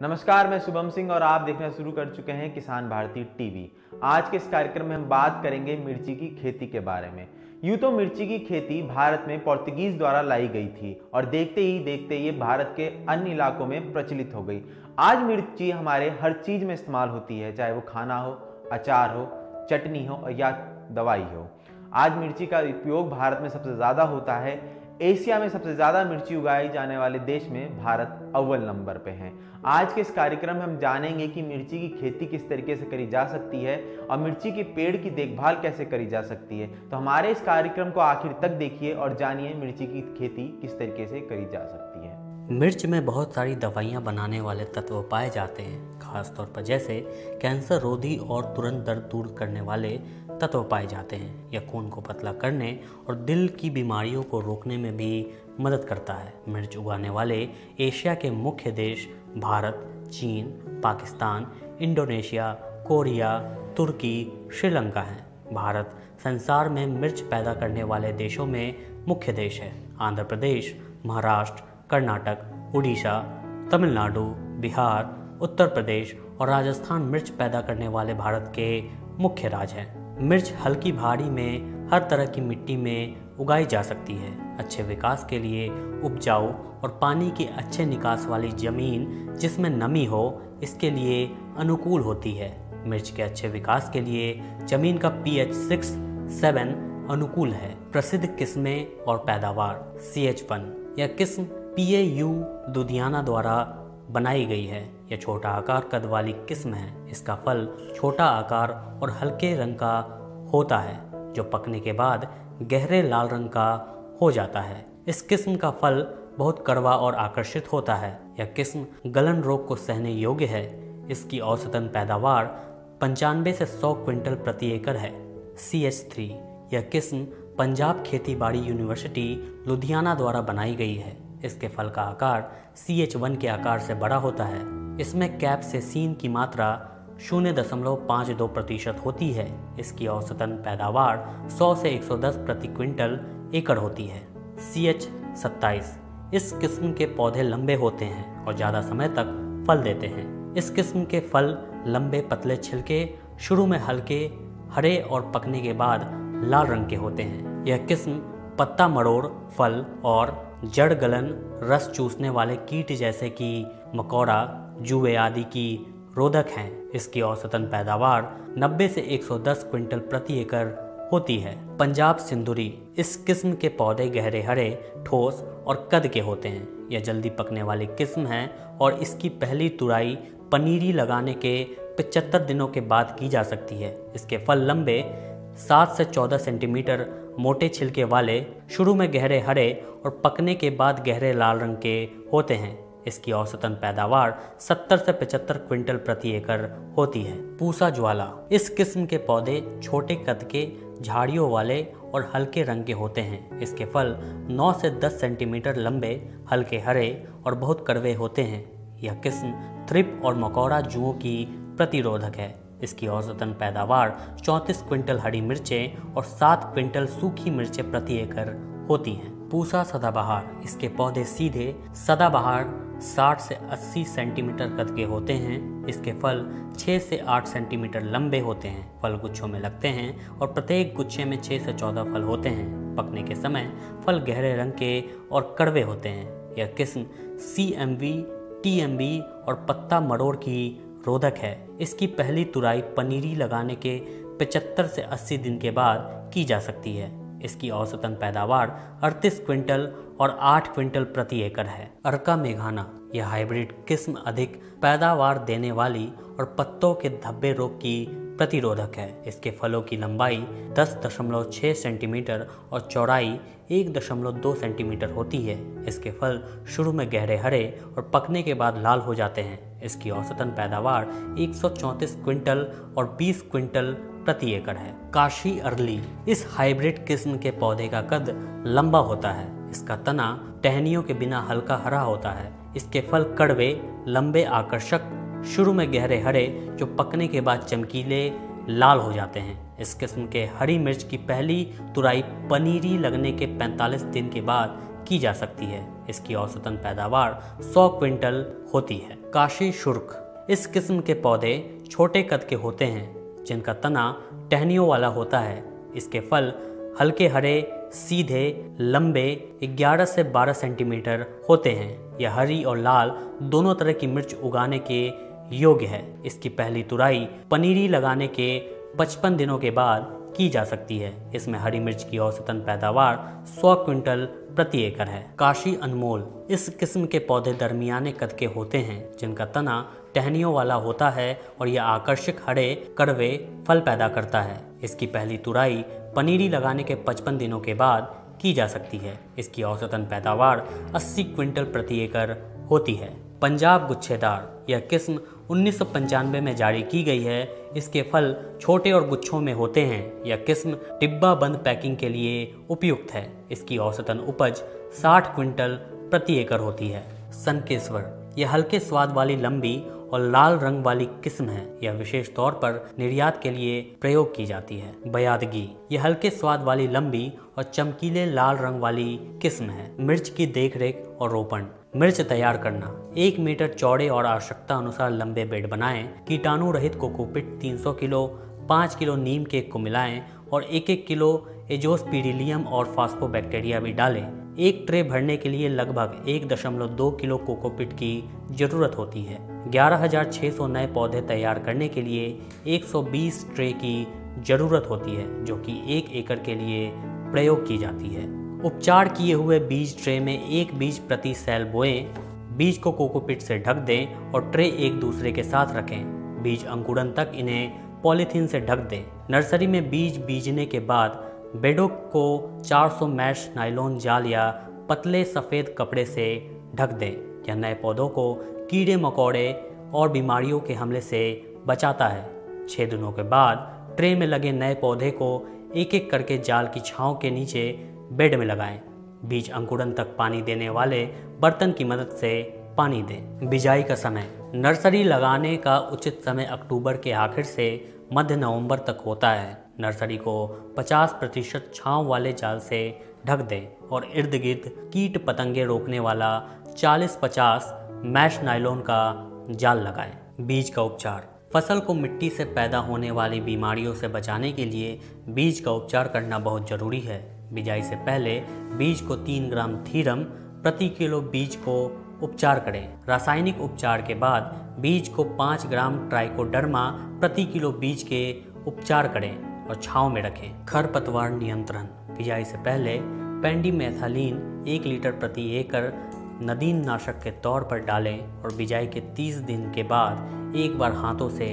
नमस्कार, मैं शुभम सिंह और आप देखना शुरू कर चुके हैं किसान भारती टीवी। आज के इस कार्यक्रम में हम बात करेंगे मिर्ची की खेती के बारे में। यूं तो मिर्ची की खेती भारत में पोर्तुगीज द्वारा लाई गई थी और देखते ही देखते ये भारत के अन्य इलाकों में प्रचलित हो गई। आज मिर्ची हमारे हर चीज में इस्तेमाल होती है, चाहे वो खाना हो, अचार हो, चटनी हो या दवाई हो। आज मिर्ची का उपयोग भारत में सबसे ज़्यादा होता है। एशिया में सबसे ज़्यादा मिर्ची उगाई जाने वाले देश में भारत अव्वल नंबर पे है। आज के इस कार्यक्रम में हम जानेंगे कि मिर्ची की खेती किस तरीके से करी जा सकती है और मिर्ची के पेड़ की देखभाल कैसे करी जा सकती है। तो हमारे इस कार्यक्रम को आखिर तक देखिए और जानिए मिर्ची की खेती किस तरीके से करी जा सकती है। मिर्च में बहुत सारी दवाइयाँ बनाने वाले तत्व पाए जाते हैं, खासतौर पर जैसे कैंसर रोधी और तुरंत दर्द दूर करने वाले तत्व पाए जाते हैं। यह खून को पतला करने और दिल की बीमारियों को रोकने में भी मदद करता है। मिर्च उगाने वाले एशिया के मुख्य देश भारत, चीन, पाकिस्तान, इंडोनेशिया, कोरिया, तुर्की, श्रीलंका हैं। भारत संसार में मिर्च पैदा करने वाले देशों में मुख्य देश है। आंध्र प्रदेश, महाराष्ट्र, कर्नाटक, उड़ीसा, तमिलनाडु, बिहार, उत्तर प्रदेश और राजस्थान मिर्च पैदा करने वाले भारत के मुख्य राज्य हैं। मिर्च हल्की भारी में हर तरह की मिट्टी में उगाई जा सकती है। अच्छे विकास के लिए उपजाऊ और पानी के अच्छे निकास वाली जमीन जिसमें नमी हो, इसके लिए अनुकूल होती है। मिर्च के अच्छे विकास के लिए जमीन का pH 6-7 अनुकूल है। प्रसिद्ध किस्में और पैदावार। CH1 यह किस्म PAU लुधियाना द्वारा बनाई गई है। यह छोटा आकार कद वाली किस्म है। इसका फल छोटा आकार और हल्के रंग का होता है, जो पकने के बाद गहरे लाल रंग का हो जाता है। इस किस्म का फल बहुत कड़वा और आकर्षित होता है। यह किस्म गलन रोग को सहने योग्य है। इसकी औसतन पैदावार 95 से 100 क्विंटल प्रति एकड़ है। CH3 यह किस्म पंजाब खेतीबाड़ी यूनिवर्सिटी लुधियाना द्वारा बनाई गई है। इसके फल का आकार CH1 के आकार से बड़ा होता है। इसमें कैप्सेसीन की मात्रा 0.52% होती है। इसकी औसतन पैदावार 100 से 110 प्रति क्विंटल एकड़ होती है। CH27 इस किस्म के पौधे लंबे होते हैं और ज़्यादा समय तक फल देते हैं। इस किस्म के फल लंबे पतले छिलके, शुरू में हल्के हरे और पकने के बाद लाल रंग के होते हैं। यह किस्म पत्ता मरोड़, फल और जड़ गलन, रस चूसने वाले कीट जैसे कि मकोड़ा, जुए आदि की रोधक हैं। इसकी औसतन पैदावार 90 से 110 क्विंटल प्रति एकड़ होती है। पंजाब सिंदूरी इस किस्म के पौधे गहरे हरे, ठोस और कद के होते हैं। यह जल्दी पकने वाली किस्म है और इसकी पहली तुड़ाई पनीरी लगाने के 75 दिनों के बाद की जा सकती है। इसके फल लंबे 7 से 14 सेंटीमीटर मोटे छिलके वाले, शुरू में गहरे हरे और पकने के बाद गहरे लाल रंग के होते हैं। इसकी औसतन पैदावार 70 से 75 क्विंटल प्रति एकड़ होती है। पूसा ज्वाला इस किस्म के पौधे छोटे कद के, झाड़ियों वाले और हल्के रंग के होते हैं। इसके फल 9 से 10 सेंटीमीटर लंबे, हल्के हरे और बहुत कड़वे होते हैं। यह किस्म थ्रिप और मकोड़ा जुओं की प्रतिरोधक है। इसकी औसतन पैदावार 34 क्विंटल हरी मिर्चें और 7 क्विंटल सूखी मिर्चें प्रति एकड़ होती हैं। पूसा सदाबहार इसके पौधे सीधे सदाबहार 60 से 80 सेंटीमीटर कद के होते हैं। इसके फल 6 से 8 सेंटीमीटर लंबे होते हैं। फल गुच्छों में लगते हैं और प्रत्येक गुच्छे में 6 से 14 फल होते हैं। पकने के समय फल गहरे रंग के और कड़वे होते हैं। यह किस्म CMV, TMB और पत्ता मरोड़ की रोधक है। इसकी पहली तुड़ाई पनीरी लगाने के 75 से 80 दिन के बाद की जा सकती है। इसकी औसतन पैदावार 38 क्विंटल और 8 क्विंटल प्रति एकड़ है। अर्का मेघाना यह हाइब्रिड किस्म अधिक पैदावार देने वाली और पत्तों के धब्बे रोग की प्रतिरोधक है। इसके फलों की लंबाई 10.6 सेंटीमीटर और चौड़ाई 1.2 सेंटीमीटर होती है। इसके फल शुरू में गहरे हरे और पकने के बाद लाल हो जाते हैं। इसकी औसतन पैदावार 134 क्विंटल और 20 क्विंटल प्रति एकड़ है। काशी अरली इस हाइब्रिड किस्म के पौधे का कद लंबा होता है। इसका तना टहनियों के बिना हल्का हरा होता है। इसके फल कड़वे, लंबे, आकर्षक, शुरू में गहरे हरे जो पकने के बाद चमकीले लाल हो जाते हैं। इस किस्म के हरी मिर्च की पहली तुराई पनीरी लगने के 45 दिन के बाद की जा सकती है। इसकी औसतन पैदावार 100 क्विंटल होती है। काशी शुर्क, इस किस्म के पौधे छोटे कद के होते हैं जिनका तना टहनियों वाला होता है। इसके फल हल्के हरे, सीधे, लंबे 11 से 12 सेंटीमीटर होते हैं। यह हरी और लाल दोनों तरह की मिर्च उगाने के योग्य है। इसकी पहली तुराई पनीरी लगाने के 55 दिनों के बाद की जा सकती है। इसमें हरी मिर्च की औसतन पैदावार 100 क्विंटल प्रति एकड़ है। काशी अनमोल, इस किस्म के पौधे दरमियाने कद के होते हैं जिनका तना टहनियों वाला होता है और यह आकर्षक हरे कड़वे फल पैदा करता है। इसकी पहली तुराई पनीरी लगाने के 55 दिनों के बाद की जा सकती है। इसकी औसतन पैदावार 80 क्विंटल प्रति एकड़ होती है। पंजाब गुच्छेदार, यह किस्म 1995 में जारी की गई है। इसके फल छोटे और गुच्छों में होते हैं। यह किस्म डिब्बा बंद पैकिंग के लिए उपयुक्त है। इसकी औसतन उपज 60 क्विंटल प्रति एकड़ होती है। सनकेश्वर, यह हल्के स्वाद वाली लंबी और लाल रंग वाली किस्म है। यह विशेष तौर पर निर्यात के लिए प्रयोग की जाती है। बयादगी, यह हल्के स्वाद वाली लंबी और चमकीले लाल रंग वाली किस्म है। मिर्च की देखरेख और रोपण, मिर्च तैयार करना, 1 मीटर चौड़े और आवश्यकता अनुसार लंबे बेड बनाएं। कीटाणु रहित कोकोपीट 300 किलो, 5 किलो नीम केक को मिलाएं और 1-1 किलो एजोस्पिरिलियम और फास्फोबैक्टीरिया भी डालें। एक ट्रे भरने के लिए लगभग 1.2 किलो कोकोपीट की जरूरत होती है। 11,600 नए पौधे तैयार करने के लिए 120 ट्रे की जरूरत होती है, जो कि 1 एकड़ के लिए प्रयोग की जाती है। उपचार किए हुए बीज ट्रे में 1 बीज प्रति सेल बोएं। बीज को कोकोपीट से ढक दें और ट्रे एक दूसरे के साथ रखें। बीज अंकुरन तक इन्हें पॉलीथीन से ढक दें। नर्सरी में बीज बीजने के बाद बेडों को 400 मैश नायलॉन जाल या पतले सफ़ेद कपड़े से ढक दें। यह नए पौधों को कीड़े मकोड़े और बीमारियों के हमले से बचाता है। 6 दिनों के बाद ट्रे में लगे नए पौधे को एक एक करके जाल की छांव के नीचे बेड में लगाएं। बीज अंकुरन तक पानी देने वाले बर्तन की मदद से पानी दें। बिजाई का समय, नर्सरी लगाने का उचित समय अक्टूबर के आखिर से मध्य नवंबर तक होता है। नर्सरी को 50% छांव वाले जाल से ढक दें और इर्द गिर्द कीट पतंगे रोकने वाला 40-50 मैश नायलॉन का जाल लगाएं। बीज का उपचार, फसल को मिट्टी से पैदा होने वाली बीमारियों से बचाने के लिए बीज का उपचार करना बहुत जरूरी है। बिजाई से पहले बीज को 3 ग्राम थीरम प्रति किलो बीज को उपचार करें। रासायनिक उपचार के बाद बीज को 5 ग्राम ट्राइकोडर्मा प्रति किलो बीज के उपचार करें और छांव में रखें। खरपतवार नियंत्रण, बिजाई से पहले पेंडिमेथालीन 1 लीटर प्रति एकड़ नदीन नाशक के तौर पर डालें और बिजाई के 30 दिन के बाद एक बार हाथों से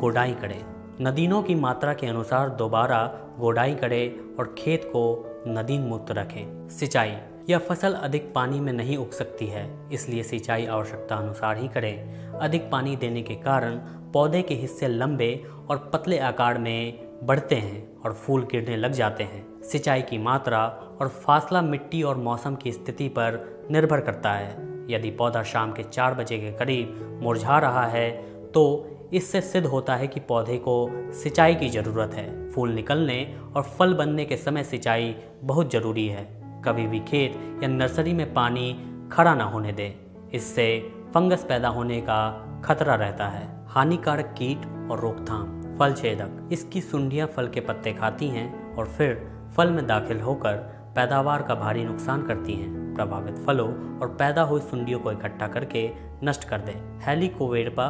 गोडाई करें। नदीनों की मात्रा के अनुसार दोबारा गोडाई करें और खेत को नदीन मुक्त रखें। सिंचाई, यह फसल अधिक पानी में नहीं उग सकती है, इसलिए सिंचाई आवश्यकता अनुसार ही करें। अधिक पानी देने के कारण पौधे के हिस्से लंबे और पतले आकार में बढ़ते हैं और फूल गिरने लग जाते हैं। सिंचाई की मात्रा और फासला मिट्टी और मौसम की स्थिति पर निर्भर करता है। यदि पौधा शाम के 4 बजे के करीब मुरझा रहा है तो इससे सिद्ध होता है कि पौधे को सिंचाई की ज़रूरत है। फूल निकलने और फल बनने के समय सिंचाई बहुत ज़रूरी है। कभी भी खेत या नर्सरी में पानी खड़ा ना होने दें, इससे फंगस पैदा होने का खतरा रहता है। हानिकारक कीट और रोकथाम, फल छेदक, इसकी सुंडियां फल के पत्ते खाती हैं और फिर फल में दाखिल होकर पैदावार का भारी नुकसान करती हैं। प्रभावित फलों और पैदा हुई सुंडियों को इकट्ठा करके नष्ट कर दें। हेलिकोवेरपा,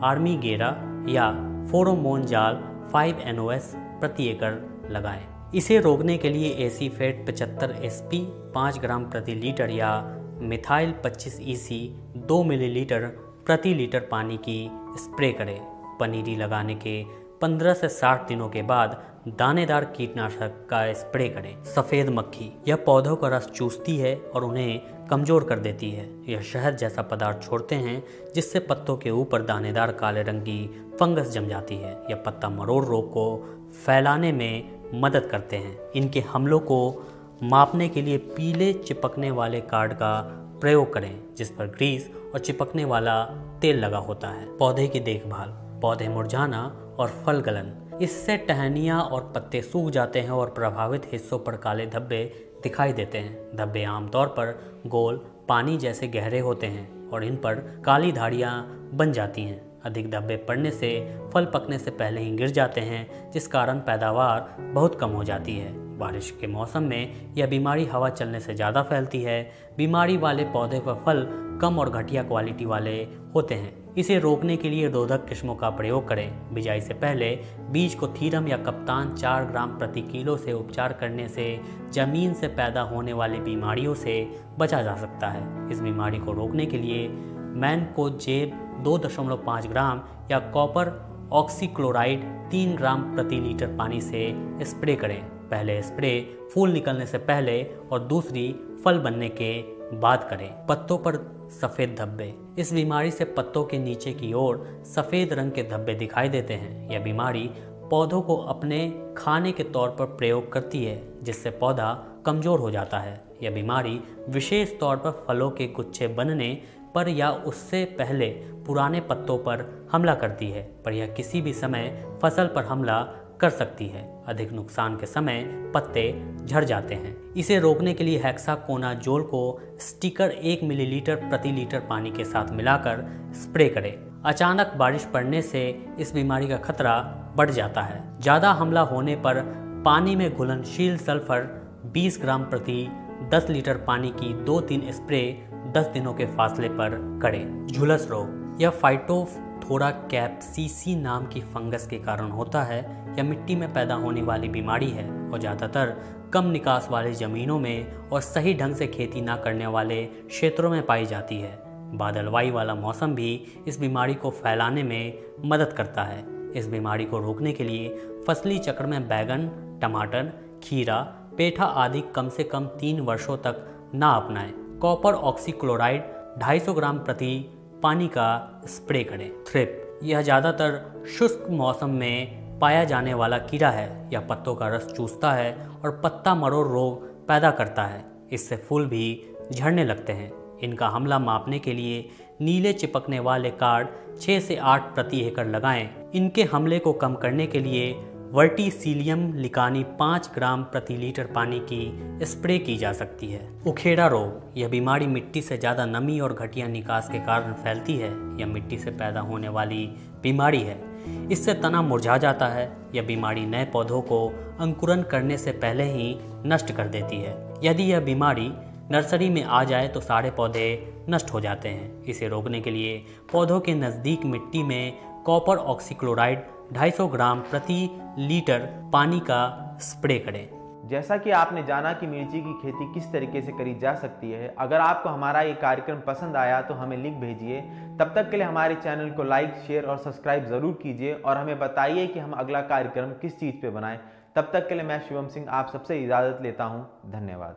आर्मी गेरा या फेरोमोन जाल 5 प्रति एकड़ लगाएं। इसे रोकने के लिए एसीफेट 75 SP 5 ग्राम प्रति लीटर या मिथाइल 25 EC 2 मिलीलीटर प्रति लीटर पानी की स्प्रे करें। पनीरी लगाने के 15 से 60 दिनों के बाद दानेदार कीटनाशक का स्प्रे करें। सफ़ेद मक्खी, यह पौधों का रस चूसती है और उन्हें कमज़ोर कर देती है। यह शहद जैसा पदार्थ छोड़ते हैं जिससे पत्तों के ऊपर दानेदार काले रंग की फंगस जम जाती है। यह पत्ता मरोड़ रोग को फैलाने में मदद करते हैं। इनके हमलों को मापने के लिए पीले चिपकने वाले कार्ड का प्रयोग करें जिस पर ग्रीस और चिपकने वाला तेल लगा होता है। पौधे की देखभाल, पौधे मुरझाना और फल गलन, इससे टहनियाँ और पत्ते सूख जाते हैं और प्रभावित हिस्सों पर काले धब्बे दिखाई देते हैं। धब्बे आमतौर पर गोल पानी जैसे गहरे होते हैं और इन पर काली धारियाँ बन जाती हैं। अधिक धब्बे पड़ने से फल पकने से पहले ही गिर जाते हैं, जिस कारण पैदावार बहुत कम हो जाती है। बारिश के मौसम में यह बीमारी हवा चलने से ज़्यादा फैलती है। बीमारी वाले पौधे व फल कम और घटिया क्वालिटी वाले होते हैं। इसे रोकने के लिए रोधक किस्मों का प्रयोग करें। बिजाई से पहले बीज को थीरम या कप्तान 4 ग्राम प्रति किलो से उपचार करने से जमीन से पैदा होने वाली बीमारियों से बचा जा सकता है। इस बीमारी को रोकने के लिए मैनकोजेब 2.5 ग्राम या कॉपर ऑक्सीक्लोराइड 3 ग्राम प्रति लीटर पानी से स्प्रे करें। पहले स्प्रे फूल निकलने से पहले और दूसरी फल बनने के बाद करें। पत्तों पर सफ़ेद धब्बे। इस बीमारी से पत्तों के नीचे की ओर सफ़ेद रंग के धब्बे दिखाई देते हैं। यह बीमारी पौधों को अपने खाने के तौर पर प्रयोग करती है, जिससे पौधा कमज़ोर हो जाता है। यह बीमारी विशेष तौर पर फलों के गुच्छे बनने पर या उससे पहले पुराने पत्तों पर हमला करती है, पर यह किसी भी समय फसल पर हमला कर सकती है। अधिक नुकसान के समय पत्ते झड़ जाते हैं। इसे रोकने के लिए हेक्साकोनाजोल को स्टिकर 1 मिलीलीटर प्रति लीटर पानी के साथ मिलाकर स्प्रे करें। अचानक बारिश पड़ने से इस बीमारी का खतरा बढ़ जाता है। ज़्यादा हमला होने पर पानी में घुलनशील सल्फर 20 ग्राम प्रति 10 लीटर पानी की 2-3 स्प्रे 10 दिनों के फासले पर करें। झुलस रोग। यह फाइटोफथोरा कैप्सिसी नाम की फंगस के कारण होता है। यह मिट्टी में पैदा होने वाली बीमारी है और ज़्यादातर कम निकास वाली ज़मीनों में और सही ढंग से खेती न करने वाले क्षेत्रों में पाई जाती है। बादलवाई वाला मौसम भी इस बीमारी को फैलाने में मदद करता है। इस बीमारी को रोकने के लिए फसली चक्र में बैगन, टमाटर, खीरा, पेठा आदि कम से कम 3 वर्षों तक ना अपनाएं। कॉपर ऑक्सीक्लोराइड 250 ग्राम प्रति पानी का स्प्रे करें। थ्रिप। यह ज़्यादातर शुष्क मौसम में पाया जाने वाला कीड़ा है। यह पत्तों का रस चूसता है और पत्ता मरोड़ रोग पैदा करता है। इससे फूल भी झड़ने लगते हैं। इनका हमला मापने के लिए नीले चिपकने वाले कार्ड 6 से 8 प्रति एकड़ लगाएं। इनके हमले को कम करने के लिए वर्टीसीलियम लिकानी 5 ग्राम प्रति लीटर पानी की स्प्रे की जा सकती है। उखेड़ा रोग। यह बीमारी मिट्टी से ज़्यादा नमी और घटिया निकास के कारण फैलती है। यह मिट्टी से पैदा होने वाली बीमारी है। इससे तना मुरझा जाता है। यह बीमारी नए पौधों को अंकुरन करने से पहले ही नष्ट कर देती है। यदि यह बीमारी नर्सरी में आ जाए तो सारे पौधे नष्ट हो जाते हैं। इसे रोकने के लिए पौधों के नज़दीक मिट्टी में कॉपर ऑक्सीक्लोराइड 250 ग्राम प्रति लीटर पानी का स्प्रे करें। जैसा कि आपने जाना कि मिर्ची की खेती किस तरीके से करी जा सकती है। अगर आपको हमारा ये कार्यक्रम पसंद आया तो हमें लिंक भेजिए। तब तक के लिए हमारे चैनल को लाइक, शेयर और सब्सक्राइब ज़रूर कीजिए और हमें बताइए कि हम अगला कार्यक्रम किस चीज़ पे बनाएं। तब तक के लिए मैं शिवम सिंह आप सबसे इजाज़त लेता हूँ। धन्यवाद।